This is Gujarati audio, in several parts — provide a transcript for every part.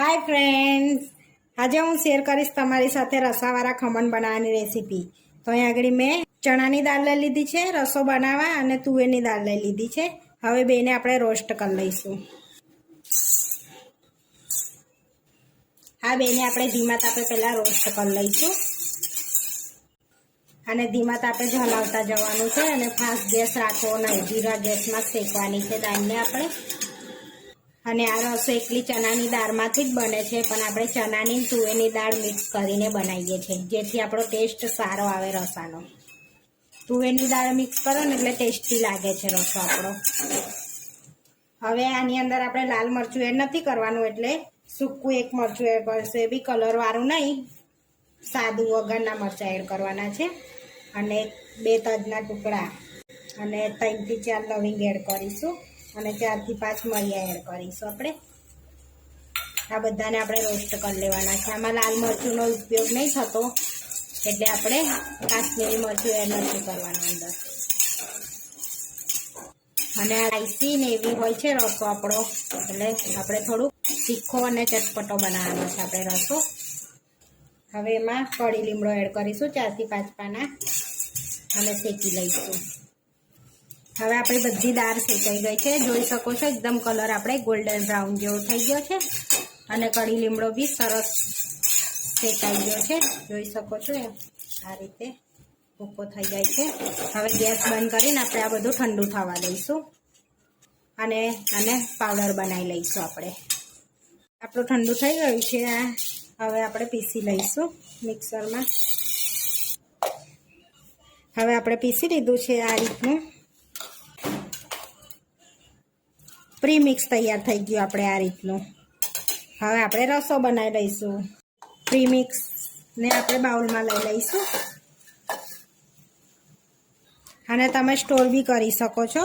हाय फ्रेंड्स, आज हूँ शेर करीश तमारी साथे रसावाळा खमण बनाववानी रेसिपी। तो अहीं आगळ मैं चणानी दाळ लई लीधी छे रसो बनाववा अने तुवेरनी दाळ लई लीधी छे। हवे बेने आपणे रोस्ट कर लईशुं। आ बेने आपणे धीमा तापे पहेला रोस्ट कर लईशुं अने धीमा तापे ज हलावता जवानुं छे अने फास्ट गैस राखवो नहीं, धीरा गैसमां शेकवानी छे दाळने आपणे। અને આ રસો એકલી ચણાની દાળમાંથી જ બને છે, પણ આપણે ચણાની તુવેરની દાળ મિક્સ કરીને બનાવીએ છીએ, જેથી આપણો ટેસ્ટ સારો આવે રસાનો। તુવેરની દાળ મિક્સ કરો ને એટલે ટેસ્ટી લાગે છે રસો આપણો। હવે આની અંદર આપણે લાલ મરચું એડ નથી કરવાનું, એટલે સૂકું એક મરચું એડ કરશું, એ બી કલરવાળું નહીં, સાદું વગરના મરચાં એડ કરવાના છે। અને 2 તજના ટુકડા અને 3 થી 4 લવિંગ એડ કરીશું અને 4 થી 5 મરિયા એડ કરીશું આપણે। આ બધાને આપણે રોસ્ટ કરી લેવાના છે। આમાં લાલ મરચુંનો ઉપયોગ નહીં થતો, એટલે આપણે કાશ્મીરી મરચું એડ નથી કરવાનું અંદર। અને આ સ્પાઈસી ને એવી હોય છે રસો આપણો, એટલે આપણે થોડું તીખો અને ચટપટો બનાવવાનો છે આપણે રસો। હવે એમાં કળી લીમડો એડ કરીશું 4 થી 5 પાના અને શેકી લઈશું। હવે આપણી બધી દાળ શેકાઈ ગઈ છે, જોઈ શકો છો એકદમ કલર આપણે ગોલ્ડન બ્રાઉન જેવો થઈ ગયો છે અને કળી લીમડો બી સરસ શેકાઈ ગયો છે, જોઈ શકો છો આ રીતે ભૂકો થઈ જાય છે। હવે ગેસ બંધ કરીને આપણે આ બધું ઠંડુ થવા દઈશું અને આને પાવડર બનાવી લઈશું આપણે। આપણું ઠંડુ થઈ ગયું છે, આ હવે આપણે પીસી લઈશું મિક્સરમાં। હવે આપણે પીસી લીધું છે આ રીતનું પ્રીમિક્સ તૈયાર થઈ ગયું આપણે આ રીતનું। હવે આપણે રસો બનાવી લઈશું। પ્રીમિક્સને આપણે બાઉલમાં લઈ લઈશું અને તમે સ્ટોર બી કરી શકો છો।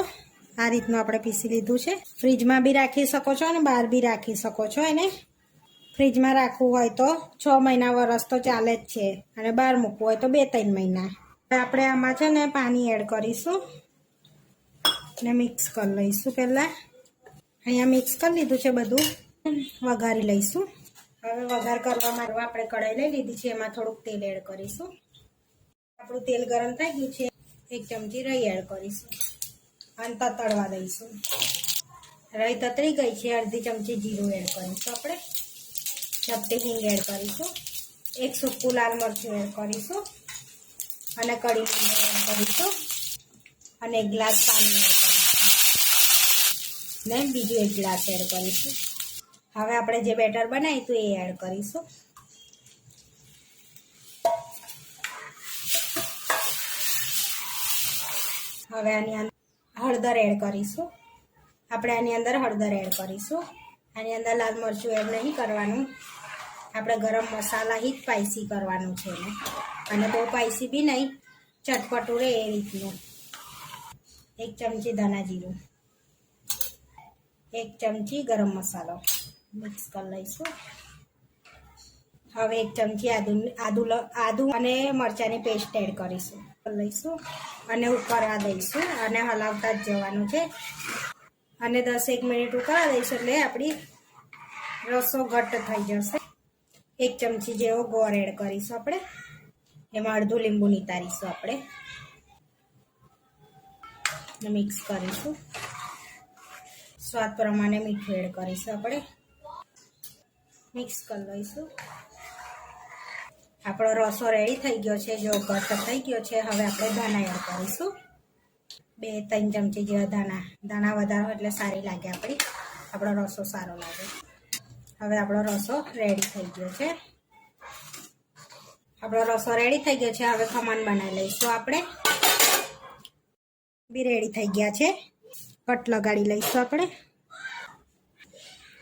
આ રીતનું આપણે પીસી લીધું છે, ફ્રીજમાં બી રાખી શકો છો અને બહાર બી રાખી શકો છો। એને ફ્રીજમાં રાખવું હોય તો 6 મહિના વરસ તો ચાલે જ છે અને બહાર મૂકવું હોય તો 2-3 મહિના। આપણે આમાં છે ને પાણી એડ કરીશું ને મિક્સ કરી લઈશું। પહેલાં અહીંયા મિક્સ કરી લીધું છે બધું, વઘારી લઈશું। હવે વઘાર કરવા માટે આપણે કઢાઈ લઈ લીધી છે, એમાં થોડુંક તેલ એડ કરીશું। આપણું તેલ ગરમ થઈ ગયું છે, 1 ચમચી રાઈ એડ કરીશું અને તતડવા દઈશું। રાઈ તતરી ગઈ છે, અડધી ચમચી જીરું એડ કરીશું આપણે, ચપટી હિંગ એડ કરીશું, 1 સૂકું લાલ મરચું એડ કરીશું અને કળી લીમડો એડ કરીશું અને 1 ગ્લાસ પાણી એડ કરીશું ને બીજું 1 ગ્લાસ એડ કરીશું। હવે આપણે જે બેટર બનાવ્યું હતું એ એડ કરીશું। હવે આની અંદર હળદર એડ કરીશું। આપણે આની અંદર હળદર એડ કરીશું। આની અંદર લાલ મરચું એડ નહીં કરવાનું, આપણે ગરમ મસાલા જ સ્પાઈસી કરવાનું છે એને, અને બહુ સ્પાઈસી બી નહીં, ચટપટું રહે એ રીતનું। 1 ચમચી ધાણા જીરું, 1 ચમચી ગરમ મસાલો મિક્સ કરી લઈશું। હવે 1 ચમચી આદુ અને મરચાંની પેસ્ટ એડ કરીશું લઈશું અને ઉકળવા દઈશું અને હલાવતા જ જવાનું છે અને 10-1 મિનિટ ઉકળવા દઈશું એટલે આપણી રસો ઘટ્ટ થઈ જશે। 1 ચમચી જેવો ગોળ એડ કરીશું આપણે, એમાં અડધું લીંબુ નિતારીશું આપણે, મિક્સ કરીશું। સ્વાદ પ્રમાણે મીઠું એડ કરીશું આપણે, મિક્સ કરી લઈશું। આપણો રસો રેડી થઈ ગયો છે, જો ઘટ્ટ થઈ ગયો છે। હવે આપણે ધાણા એડ કરીશું, 2-3 ચમચી જેવા ધાણા વધારો એટલે સારી લાગે આપણી, આપણો રસો સારો લાગે। હવે આપણો રસો રેડી થઈ ગયો છે, આપણો રસો રેડી થઈ ગયો છે। હવે ખમણ બનાવી લઈશું આપણે, બી રેડી થઈ ગયા છે, કટ લગાડી લઈશું આપણે।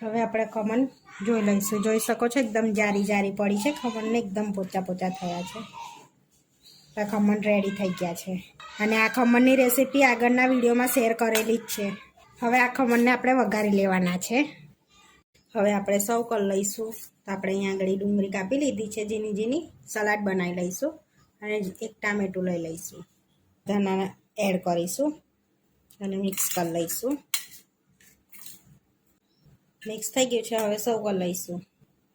હવે આપણે ખમણ જોઈ લઈશું, જોઈ શકો છો એકદમ જારી જારી પડી છે ખમણને, એકદમ પોચા પોચા થયા છે। આ ખમણ રેડી થઈ ગયા છે અને આ ખમણની રેસીપી આગળના વિડીયોમાં શેર કરેલી જ છે। હવે આ ખમણને આપણે વઘારી લેવાના છે। હવે આપણે સર્વ કરી લઈશું। તો આપણે અહીંયા આગળ ડુંગળી કાપી લીધી છે ઝીણી ઝીણી, સલાડ બનાવી લઈશું અને 1 ટામેટું લઈ લઈશું, ધાણા એડ કરીશું અને મિક્સ કરી લઈશું। મિક્સ થઈ ગયું છે, હવે સર્વ કરી લઈશું।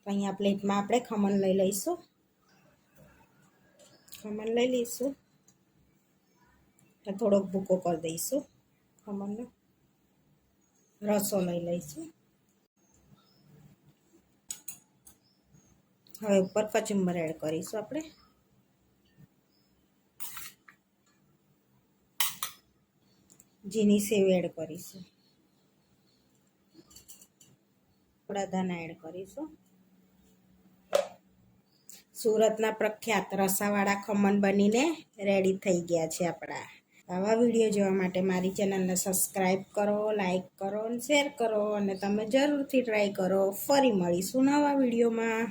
અહીંયા પ્લેટમાં આપણે ખમણ લઈ લઈશું. ખમણ લઈ લઈશું. થોડોક ભૂકો કરી દઈશું ખમણનો. રસો લઈ લઈશું. હવે ઉપર કચુંબર એડ કરીશું આપણે. ઝીણી સેવ એડ કરીશું. થોડા ધાણા એડ કરીશું. સુરતના પ્રખ્યાત રસાવાળા ખમણ બનીને રેડી થઈ ગયા છે આપણા. આવા વિડીયો જોવા માટે મારી ચેનલને સબસ્ક્રાઈબ કરો, લાઈક કરો અને શેર કરો અને તમે જરૂરથી ટ્રાય કરો. ફરી મળીશું નવા વિડીયોમાં.